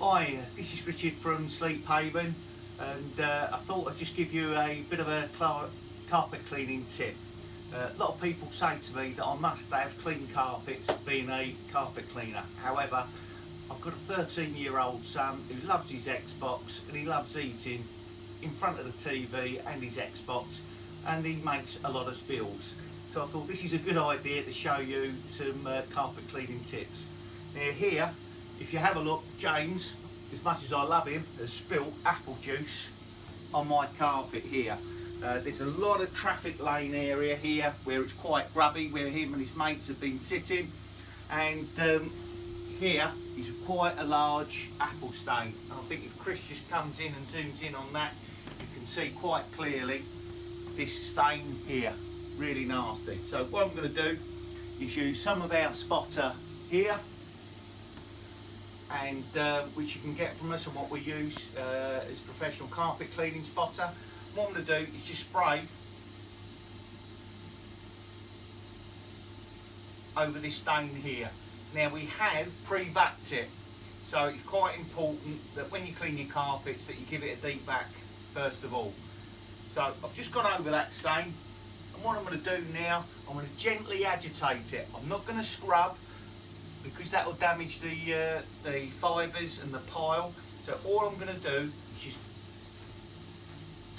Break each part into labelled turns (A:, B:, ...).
A: Hi, this is Richard from Sleep Haven, and I thought I'd just give you a bit of a carpet cleaning tip. A lot of people say to me that I must have clean carpets being a carpet cleaner. However, I've got a 13-year-old son who loves his Xbox and he loves eating in front of the TV and his Xbox, and he makes a lot of spills. So I thought this is a good idea to show you some carpet cleaning tips. Now here, if you have a look, James, as much as I love him, has spilt apple juice on my carpet here. There's a lot of traffic lane area here where it's quite grubby, where him and his mates have been sitting, and here is quite a large apple stain. I think if Chris just comes in and zooms in on that, you can see quite clearly this stain here, really nasty. So what I'm going to do is use some of our spotter here, and which you can get from us and what we use as professional carpet cleaning spotter. What I'm going to do is just spray over this stain here. Now we have pre-vacked it, so it's quite important that when you clean your carpets that you give it a deep vac first of all. So I've just gone over that stain, and what I'm going to do now, I'm going to gently agitate it. I'm not going to scrub, because that will damage the fibres and the pile. So all I'm going to do is just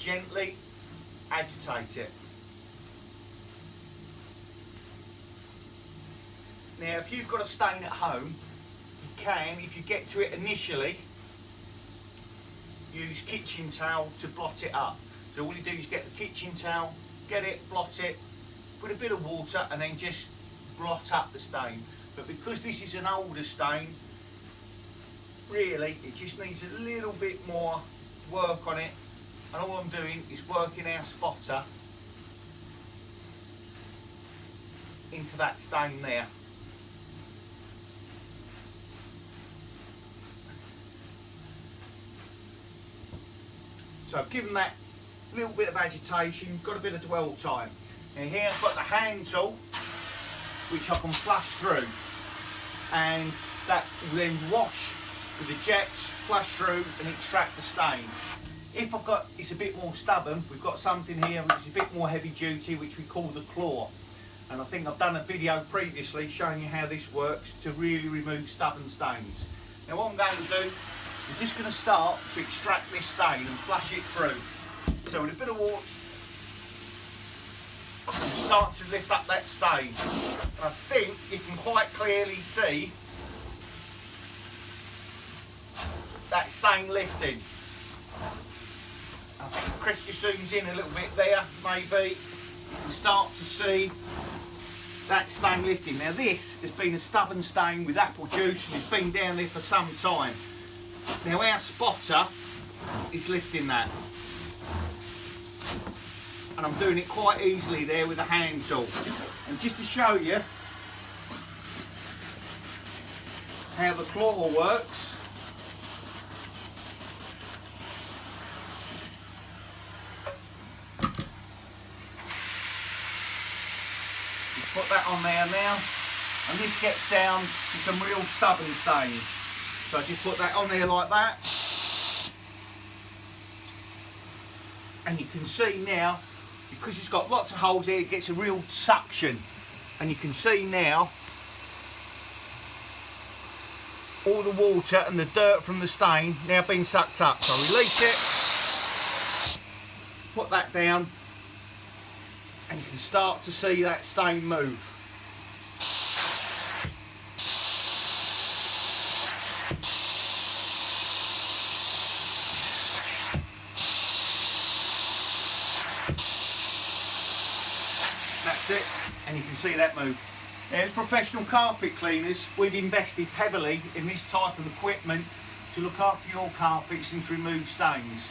A: gently agitate it. Now if you've got a stain at home, you can, if you get to it initially, use kitchen towel to blot it up. So all you do is get the kitchen towel, get it, blot it, put a bit of water and then just blot up the stain. But because this is an older stain, really it just needs a little bit more work on it, and all I'm doing is working our spotter into that stain there. So I've given that little bit of agitation, got a bit of dwell time. And here I've got the hand tool, which I can flush through, and that will then wash with the jets, flush through and extract the stain. If I've got, it's a bit more stubborn, we've got something here which is a bit more heavy duty, which we call the claw. And I think I've done a video previously showing you how this works to really remove stubborn stains. Now what I'm going to do, I'm just going to start to extract this stain and flush it through. So with a bit of water, start to lift up that stain. And I think you can quite clearly see that stain lifting. I think if Chris just zooms in a little bit there, maybe you can start to see that stain lifting. Now this has been a stubborn stain with apple juice and it's been down there for some time. Now our spotter is lifting that. And I'm doing it quite easily there with a hand tool. And just to show you how the claw works, just put that on there now, and this gets down to some real stubborn stains. So I just put that on there like that, and you can see now, because it's got lots of holes here, it gets a real suction, and you can see now all the water and the dirt from the stain now being sucked up. So I release it, put that down, and you can start to see that stain move. That's it, and you can see that move. Now, as professional carpet cleaners, we've invested heavily in this type of equipment to look after your carpets and to remove stains.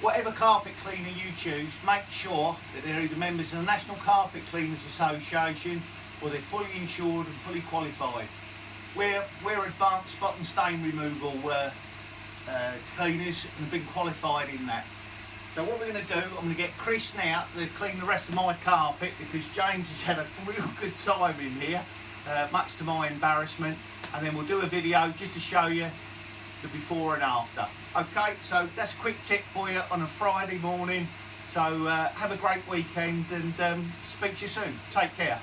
A: Whatever carpet cleaner you choose, make sure that they're either members of the National Carpet Cleaners Association or they're fully insured and fully qualified. We're advanced spot and stain removal cleaners and have been qualified in that. So what we're going to do, I'm going to get Chris now to clean the rest of my carpet, because James has had a real good time in here, much to my embarrassment, and then we'll do a video just to show you the before and after. Okay, so that's a quick tip for you on a Friday morning. So have a great weekend and speak to you soon. Take care.